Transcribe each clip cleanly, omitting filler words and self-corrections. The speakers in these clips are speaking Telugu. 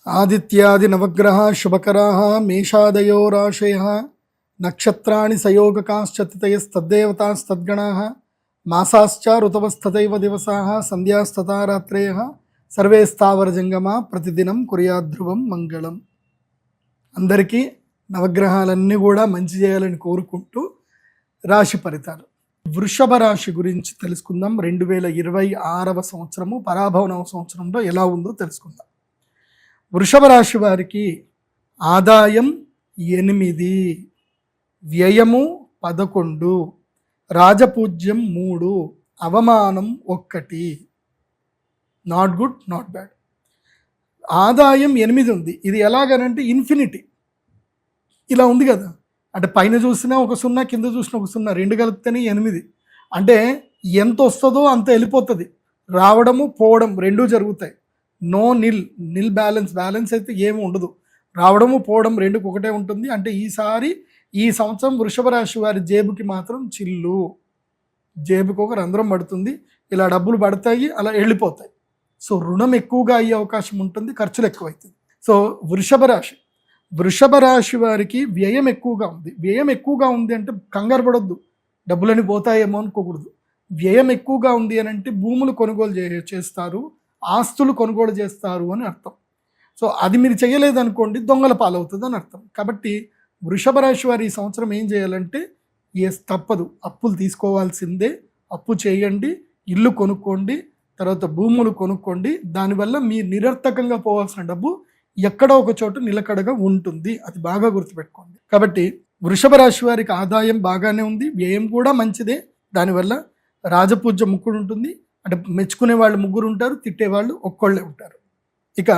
ఆదిత్యాది నవగ్రహ శుభకరాः మేషాదయో రాశయः నక్షత్రాణి సయోగకాశ్చతితయస్తద్దేవతాస్తద్గణాः మాసాశ్చ ఋతవస్తథైవ దివసాः సంధ్యాస్తథా రాత్రయः సర్వే స్థావరజంగమా ప్రతిదినం కుర్యాద్ధ్రువం మంగళం. అందరికీ నవగ్రహాలన్నీ కూడా మంచి చేయాలని కోరుకుంటూ రాశి ఫలితాలు వృషభ రాశి గురించి తెలుసుకుందాం. 2026వ సంవత్సరము పరాభవనవ సంవత్సరంలో ఎలా ఉందో తెలుసుకుందాం. వృషభ రాశి వారికి ఆదాయం 8, వ్యయము 11, రాజపూజ్యం 3, అవమానం 1. Not good, not bad. ఆదాయం 8 ఉంది. ఇది ఎలాగనంటే ఇన్ఫినిటీ ఇలా ఉంది కదా, అంటే పైన చూసినా ఒక 0, కింద చూసినా ఒక 0, 2 కలిపితేనే 8. అంటే ఎంత వస్తుందో అంత వెళ్ళిపోతుంది. రావడము పోవడం రెండూ జరుగుతాయి. నో నిల్ బ్యాలెన్స్ అయితే ఏమి ఉండదు. రావడము పోవడం రెండుకు ఒకటే ఉంటుంది. అంటే ఈ సంవత్సరం వృషభ రాశి వారి జేబుకి మాత్రం చిల్లు, జేబుకి ఒక రంధ్రం పడుతుంది. ఇలా డబ్బులు పడతాయి, అలా వెళ్ళిపోతాయి. సో రుణం ఎక్కువగా అయ్యే అవకాశం ఉంటుంది, ఖర్చులు ఎక్కువవుతుంది. సో వృషభ రాశి వారికి వ్యయం ఎక్కువగా ఉంది. వ్యయం ఎక్కువగా ఉంది అంటే కంగారు పడొద్దు, డబ్బులని పోతాయేమో అనుకోకూడదు. వ్యయం ఎక్కువగా ఉంది అని అంటే భూములు కొనుగోలు చేస్తారు, ఆస్తులు కొనుగోలు చేస్తారు అని అర్థం. సో అది మీరు చేయలేదనుకోండి, దొంగల పాలవుతుంది అని అర్థం. కాబట్టి వృషభ రాశి వారు ఈ సంవత్సరం ఏం చేయాలంటే తప్పదు, అప్పులు తీసుకోవాల్సిందే. అప్పు చేయండి, ఇల్లు కొనుక్కోండి, తర్వాత భూములు కొనుక్కోండి. దానివల్ల మీ నిరర్థకంగా పోవాల్సిన డబ్బు ఎక్కడో ఒక చోట నిలకడగా ఉంటుంది. అది బాగా గుర్తుపెట్టుకోండి. కాబట్టి వృషభ రాశి వారికి ఆదాయం బాగానే ఉంది, వ్యయం కూడా మంచిదే. దానివల్ల రాజపూజ్య ముక్కుడు ఉంటుంది. అంటే మెచ్చుకునే వాళ్ళు 3 ఉంటారు, తిట్టేవాళ్ళు ఒక్కళ్ళే ఉంటారు. ఇక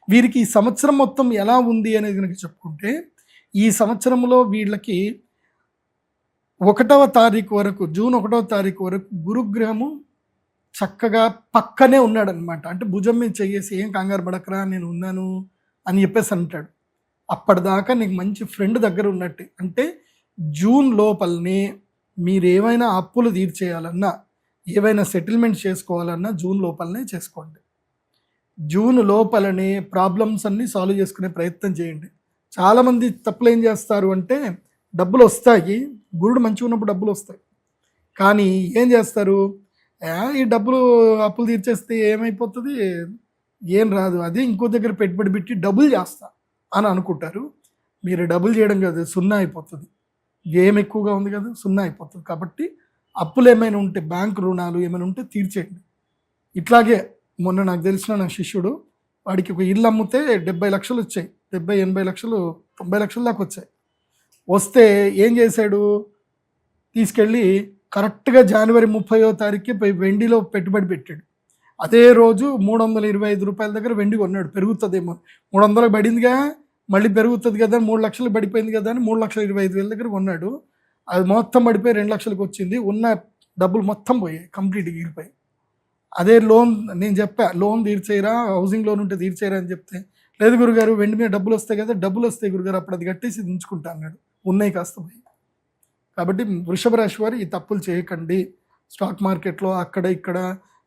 వీరికి ఈ సంవత్సరం మొత్తం ఎలా ఉంది అనేది కనుక చెప్పుకుంటే, ఈ సంవత్సరంలో వీళ్ళకి 1వ తారీఖు వరకు, జూన్ 1వ తారీఖు వరకు గురుగ్రహము చక్కగా పక్కనే ఉన్నాడనమాట. అంటే భుజం మీద చెయ్యేసి ఏం కంగారు పడకరా నేను ఉన్నాను అని చెప్పేసి అంటాడు. అప్పటిదాకా నీకు మంచి ఫ్రెండ్ దగ్గర ఉన్నట్టు. అంటే జూన్ లోపలనే మీరు ఏమైనా అప్పులు తీర్చేయాలన్నా, ఏవైనా సెటిల్మెంట్ చేసుకోవాలన్నా జూన్ లోపలనే చేసుకోండి. జూన్ లోపలనే ప్రాబ్లమ్స్ అన్నీ సాల్వ్ చేసుకునే ప్రయత్నం చేయండి. చాలామంది తప్పులు ఏం చేస్తారు అంటే, డబ్బులు వస్తాయి, గురుడు మంచిగా ఉన్నప్పుడు డబ్బులు వస్తాయి, కానీ ఏం చేస్తారు, ఈ డబ్బులు అప్పులు తీర్చేస్తే ఏమైపోతుంది, ఏం రాదు, అదే ఇంకో దగ్గర పెట్టుబడి పెట్టి డబ్బులు చేస్తా అని అనుకుంటారు. మీరు డబ్బులు చేయడం కాదు, 0 అయిపోతుంది. వ్యయం ఎక్కువగా ఉంది కదా, 0 అయిపోతుంది. కాబట్టి అప్పులు ఏమైనా ఉంటే, బ్యాంక్ రుణాలు ఏమైనా ఉంటే తీర్చేయండి. ఇట్లాగే మొన్న నాకు తెలిసిన నా శిష్యుడు, వాడికి ఒక ఇల్లు అమ్మితే 70 లక్షలు వచ్చాయి. 70, 80 లక్షలు, 90 లక్షల దాకా వచ్చాయి. వస్తే ఏం చేశాడు, తీసుకెళ్ళి కరెక్ట్గా జనవరి 30వ తారీఖుకి వెండిలో పెట్టుబడి పెట్టాడు. అదే రోజు 325 రూపాయల దగ్గర వెండి కొన్నాడు. పెరుగుతుందేమో, 300 పడిందిగా, మళ్ళీ పెరుగుతుంది కదా, 3 లక్షలు పడిపోయింది కదా అని 3,25,000 దగ్గర కొన్నాడు. అది మొత్తం పడిపోయి 2 లక్షలకు వచ్చింది. ఉన్న డబ్బులు మొత్తం పోయాయి, కంప్లీట్గా ఎగిరిపోయాయి. అదే లోన్ నేను చెప్పా, లోన్ తీర్చేయరా, హౌసింగ్ లోన్ ఉంటే తీర్చేయరా అని చెప్తే, లేదు గురుగారు వెండి మీద డబ్బులు వస్తాయి కదా, డబ్బులు వస్తాయి గురుగారు, అప్పుడు అది కట్టేసి ఉంచుకుంటా అన్నాడు. ఉన్నాయి కాస్త పోయి. కాబట్టి వృషభ రాశి వారు ఈ తప్పులు చేయకండి. స్టాక్ మార్కెట్లో అక్కడ ఇక్కడ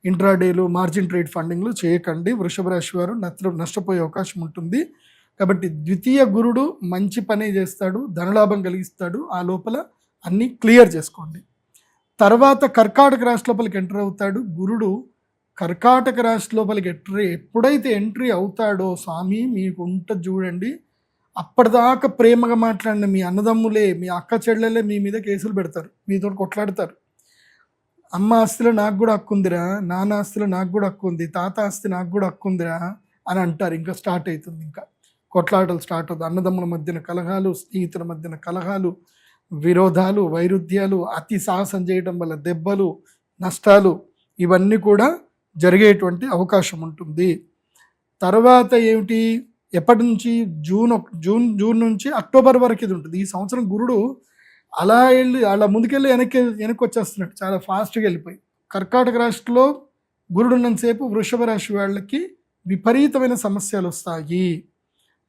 ఇంట్రాడేలు, మార్జిన్ ట్రేడ్ ఫండింగ్లు చేయకండి. వృషభ రాశి వారు నష్టపోయే అవకాశం ఉంటుంది. కాబట్టి ద్వితీయ గురుడు మంచి పనే చేస్తాడు, ధనలాభం కలిగిస్తాడు. ఆ లోపల అన్నీ క్లియర్ చేసుకోండి. తర్వాత కర్కాటక రాశి లోపలికి ఎంటర్ అవుతాడు గురుడు. కర్కాటక రాశి లోపలికి ఎప్పుడైతే ఎంట్రీ అవుతాడో స్వామి మీకు ఉంటుంది చూడండి, అప్పటిదాకా ప్రేమగా మాట్లాడిన మీ అన్నదమ్ములే, మీ అక్క చెల్లెలే మీ మీద కేసులు పెడతారు, మీతో కొట్లాడతారు. అమ్మ ఆస్తిలో నాకు కూడా హక్కు ఉందిరా, నాన్న ఆస్తిలో నాకు కూడా హక్కు ఉంది, తాత ఆస్తి నాకు కూడా హక్కు ఉందిరా అని అంటారు. ఇంకా స్టార్ట్ అవుతుంది, ఇంకా కొట్లాటలు స్టార్ట్ అవుతుంది. అన్నదమ్ముల మధ్యన కలహాలు, స్నేహితుల మధ్యన కలహాలు, విరోధాలు, వైరుధ్యాలు, అతి సాహసం చేయడం వల్ల దెబ్బలు, నష్టాలు, ఇవన్నీ కూడా జరిగేటువంటి అవకాశం ఉంటుంది. తర్వాత ఏమిటి, ఎప్పటి నుంచి, జూన్ నుంచి అక్టోబర్ వరకు ఇది ఉంటుంది. ఈ సంవత్సరం గురుడు అలా ముందుకెళ్ళి వెనక్కి వచ్చేస్తున్నాడు, చాలా ఫాస్ట్గా వెళ్ళిపోయి. కర్కాటక రాశిలో గురుడు ఉన్నంతసేపు వృషభ రాశి వాళ్ళకి విపరీతమైన సమస్యలు వస్తాయి.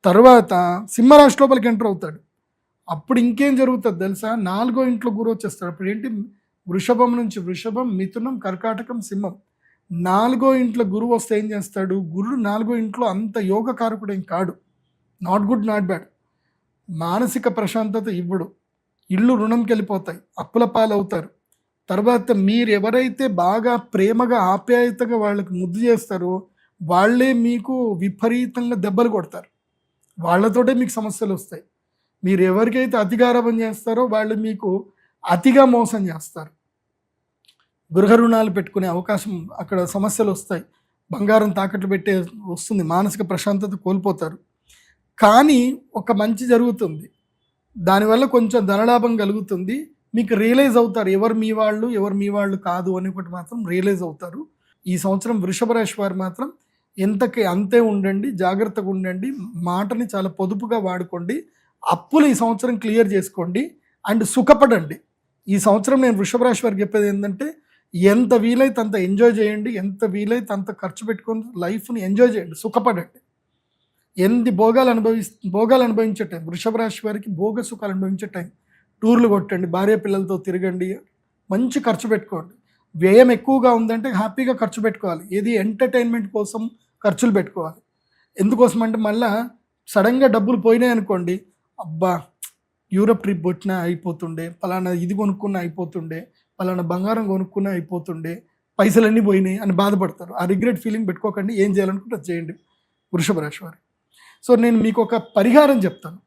తర్వాత సింహరాశి లోపలికి ఎంటర్ అవుతాడు. అప్పుడు ఇంకేం జరుగుతుంది తెలుసా, 4వ ఇంట్లో గురువు వచ్చేస్తాడు. అప్పుడు ఏంటి, వృషభం నుంచి వృషభం, మిథునం, కర్కాటకం, సింహం నాలుగో ఇంట్లో గురువు వస్తే ఏం చేస్తాడు? గురుడు నాలుగో ఇంట్లో అంత యోగకారకుడు ఏం కాడు. Not good, not bad. మానసిక ప్రశాంతత ఇవ్వడు. ఇళ్ళు రుణంకి వెళ్ళిపోతాయి, అప్పుల పాలవుతారు. తర్వాత మీరు ఎవరైతే బాగా ప్రేమగా ఆప్యాయతగా వాళ్ళకి ముద్దు చేస్తారో వాళ్ళే మీకు విపరీతంగా దెబ్బలు కొడతారు. వాళ్ళతోటే మీకు సమస్యలు వస్తాయి. మీరు ఎవరికైతే అతిగారాబం చేస్తారో వాళ్ళు మీకు అతిగా మోసం చేస్తారు. గృహ రుణాలు పెట్టుకునే అవకాశం, అక్కడ సమస్యలు వస్తాయి. బంగారం తాకట్లు పెట్టే వస్తుంది, మానసిక ప్రశాంతత కోల్పోతారు. కానీ ఒక మంచి జరుగుతుంది, దానివల్ల కొంచెం ధనలాభం కలుగుతుంది. మీకు రియలైజ్ అవుతారు ఎవరు మీ వాళ్ళు ఎవరు మీ వాళ్ళు కాదు అని ఒకటి మాత్రం రియలైజ్ అవుతారు. ఈ సంవత్సరం వృషభ రాశి వారు మాత్రం ఎంతకి అంతే ఉండండి, జాగ్రత్తగా ఉండండి, మాటని చాలా పొదుపుగా వాడుకోండి, అప్పులు ఈ సంవత్సరం క్లియర్ చేసుకోండి అండ్ సుఖపడండి. ఈ సంవత్సరం నేను వృషభ రాశి వారికి చెప్పేది ఏంటంటే, ఎంత వీలైతే అంత ఎంజాయ్ చేయండి, ఎంత వీలైతే అంత ఖర్చు పెట్టుకొని లైఫ్ని ఎంజాయ్ చేయండి, సుఖపడండి. ఎన్ని భోగాలు అనుభవించే టైం వృషభ రాశి వారికి, భోగ సుఖాలు అనుభవించే టైం. టూర్లు కొట్టండి, భార్య పిల్లలతో తిరగండి, మంచి ఖర్చు పెట్టుకోండి. వ్యయం ఎక్కువగా ఉందంటే హ్యాపీగా ఖర్చు పెట్టుకోవాలి. ఏది ఎంటర్టైన్మెంట్ కోసం ఖర్చులు పెట్టుకోవాలి. ఎందుకోసం అంటే మళ్ళీ సడన్గా డబ్బులు పోయినాయి అనుకోండి, అబ్బా యూరప్ ట్రిప్ కొట్టినా అయిపోతుండే, పలానా ఇది కొనుక్కున్నా అయిపోతుండే, పలానా బంగారం కొనుక్కున్నా అయిపోతుండే, పైసలన్నీ పోయినాయి అని బాధపడతారు. ఆ రిగ్రెట్ ఫీలింగ్ పెట్టుకోకండి. ఏం చేయాలనుకుంటే అది చేయండి వృషభ రాశి వారు. సో నేను మీకు ఒక పరిహారం చెప్తాను.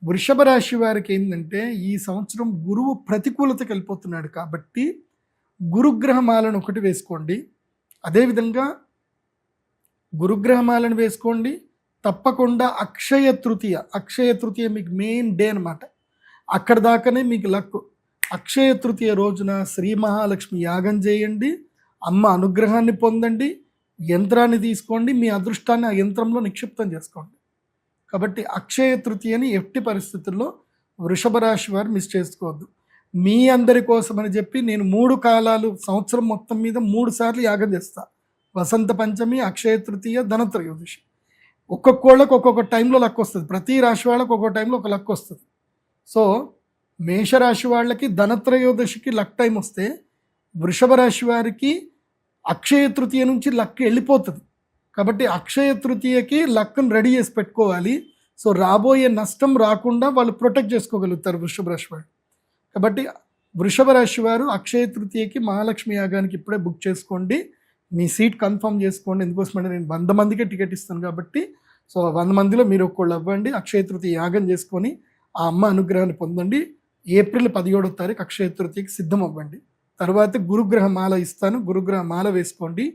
వృషభ రాశి వారికి ఏంటంటే, ఈ సంవత్సరం గురువు ప్రతికూలతకి వెళ్ళిపోతున్నాడు కాబట్టి గురుగ్రహమాలను ఒకటి వేసుకోండి. అదేవిధంగా గురుగ్రహమాలను వేసుకోండి. తప్పకుండా అక్షయ తృతీయ మీకు మెయిన్ డే అనమాట. అక్కడ దాకానే మీకు లక్. అక్షయ తృతీయ రోజున శ్రీ మహాలక్ష్మి యాగం చేయండి, అమ్మ అనుగ్రహాన్ని పొందండి, యంత్రాన్ని తీసుకోండి, మీ అదృష్టాన్ని ఆ యంత్రంలో నిక్షిప్తం చేసుకోండి. కాబట్టి అక్షయ తృతీయని ఎట్టి పరిస్థితుల్లో వృషభ రాశి వారు మిస్ చేసుకోవద్దు. మీ అందరి కోసం అని చెప్పి నేను 3 కాలాలు సంవత్సరం మొత్తం మీద 3 సార్లు యాగం చేస్తాను. వసంత పంచమి, అక్షయ తృతీయ, ధనత్రయోదశి. ఒక్కొక్కళ్ళకి ఒక్కొక్క టైంలో లక్ వస్తుంది. ప్రతి రాశి వాళ్ళకి ఒక్కొక్క టైంలో ఒక లక్ వస్తుంది. సో మేషరాశి వాళ్ళకి ధనత్రయోదశికి లక్ టైం వస్తే, వృషభ రాశి వారికి అక్షయ తృతీయ నుంచి లక్ వెళ్ళిపోతుంది. కాబట్టి అక్షయ తృతీయకి లక్ను రెడీ చేసి పెట్టుకోవాలి. సో రాబోయే నష్టం రాకుండా వాళ్ళు ప్రొటెక్ట్ చేసుకోగలుగుతారు వృషభ రాశి వారు. కాబట్టి వృషభ రాశి వారు అక్షయ తృతీయకి మహాలక్ష్మి యాగానికి ఇప్పుడే బుక్ చేసుకోండి. మీ సీట్ కన్ఫర్మ్ చేసుకోండి. ఎందుకోసమంటే నేను 100 మందికే టికెట్ ఇస్తాను కాబట్టి, సో 100 మందిలో మీరు ఒక్కళ్ళు అవ్వండి. అక్షయ తృతీయ యాగం చేసుకొని ఆ అమ్మ అనుగ్రహాన్ని పొందండి. ఏప్రిల్ 17వ తారీఖు అక్షయ తృతీయకి సిద్ధం అవ్వండి. తర్వాత గురుగ్రహ మాల ఇస్తాను, గురుగ్రహ మాల వేసుకోండి.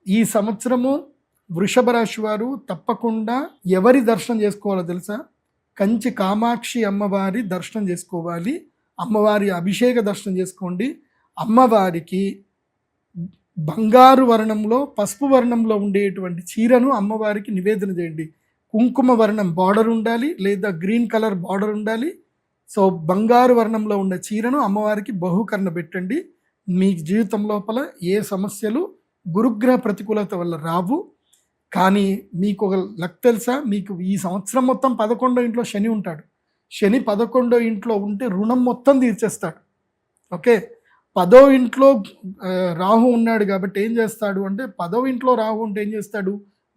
ఈ సంవత్సరము వృషభ రాశి వారు తప్పకుండా ఎవరి దర్శనం చేసుకోవాలో తెలుసా? కంచి కామాక్షి అమ్మవారి దర్శనం చేసుకోవాలి. అమ్మవారి అభిషేక దర్శనం చేసుకోండి. అమ్మవారికి బంగారు వర్ణంలో, పసుపు వర్ణంలో ఉండేటువంటి చీరను అమ్మవారికి నివేదన చేయండి. కుంకుమ వర్ణం బార్డర్ ఉండాలి, లేదా గ్రీన్ కలర్ బార్డర్ ఉండాలి. సో బంగారు వర్ణంలో ఉన్న చీరను అమ్మవారికి బహుకరణ పెట్టండి. మీ జీవితం లోపల ఏ సమస్యలు గురుగ్రహ ప్రతికూలత వల్ల రావు. కానీ మీకు ఒక లక్ తెలుసా? మీకు ఈ సంవత్సరం మొత్తం 11వ ఇంట్లో శని ఉంటాడు. శని 11వ ఇంట్లో ఉంటే రుణం మొత్తం తీర్చేస్తాడు. ఓకే, 10వ ఇంట్లో రాహు ఉన్నాడు కాబట్టి ఏం చేస్తాడు అంటే, 10వ ఇంట్లో రాహు ఉంటే ఏం చేస్తాడు?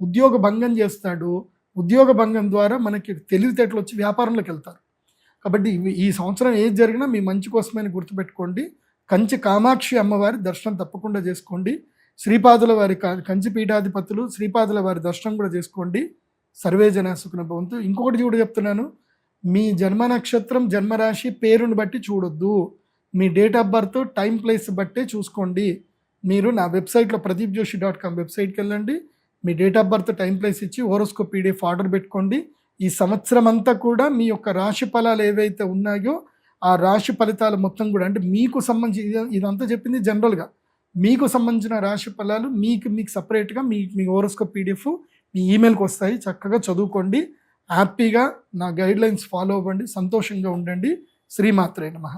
ఉద్యోగ భంగం చేస్తాడు. ఉద్యోగ భంగం ద్వారా మనకి తెలివితేటలు వచ్చి వ్యాపారంలోకి వెళ్తారు. కాబట్టి ఈ సంవత్సరం ఏది జరిగినా మీ మంచి కోసమని గుర్తుపెట్టుకోండి. కంచి కామాక్షి అమ్మవారి దర్శనం తప్పకుండా చేసుకోండి. శ్రీపాదుల వారి కంచి పీఠాధిపతులు శ్రీపాదుల వారి దర్శనం కూడా చేసుకోండి. సర్వే జన సుఖినో భవంతు. ఇంకొకటి కూడా చెప్తున్నాను, మీ జన్మ నక్షత్రం, జన్మరాశి, పేరుని బట్టి చూడొద్దు. మీ date of birth, time, place బట్టే చూసుకోండి. మీరు నా వెబ్సైట్లో pradeepjoshi.com వెబ్సైట్కి వెళ్ళండి. మీ date of birth, time, place ఇచ్చి హోరోస్కోప్ పీడిఎఫ్ ఆర్డర్ పెట్టుకోండి. ఈ సంవత్సరం అంతా కూడా మీ యొక్క రాశి ఫలాలు ఏవైతే ఉన్నాయో ఆ రాశి ఫలితాలు మొత్తం కూడా, అంటే మీకు సంబంధించి ఇదంతా చెప్పింది జనరల్గా, మీకు సంబంధించిన రాశి ఫలాలు మీకు సపరేట్గా మీ హోరోస్కోప్ పీడిఎఫ్ మీ ఈమెయిల్కి వస్తాయి. చక్కగా చదువుకోండి, హ్యాపీగా నా గైడ్లైన్స్ ఫాలో అవ్వండి, సంతోషంగా ఉండండి. శ్రీమాత్రే నమః.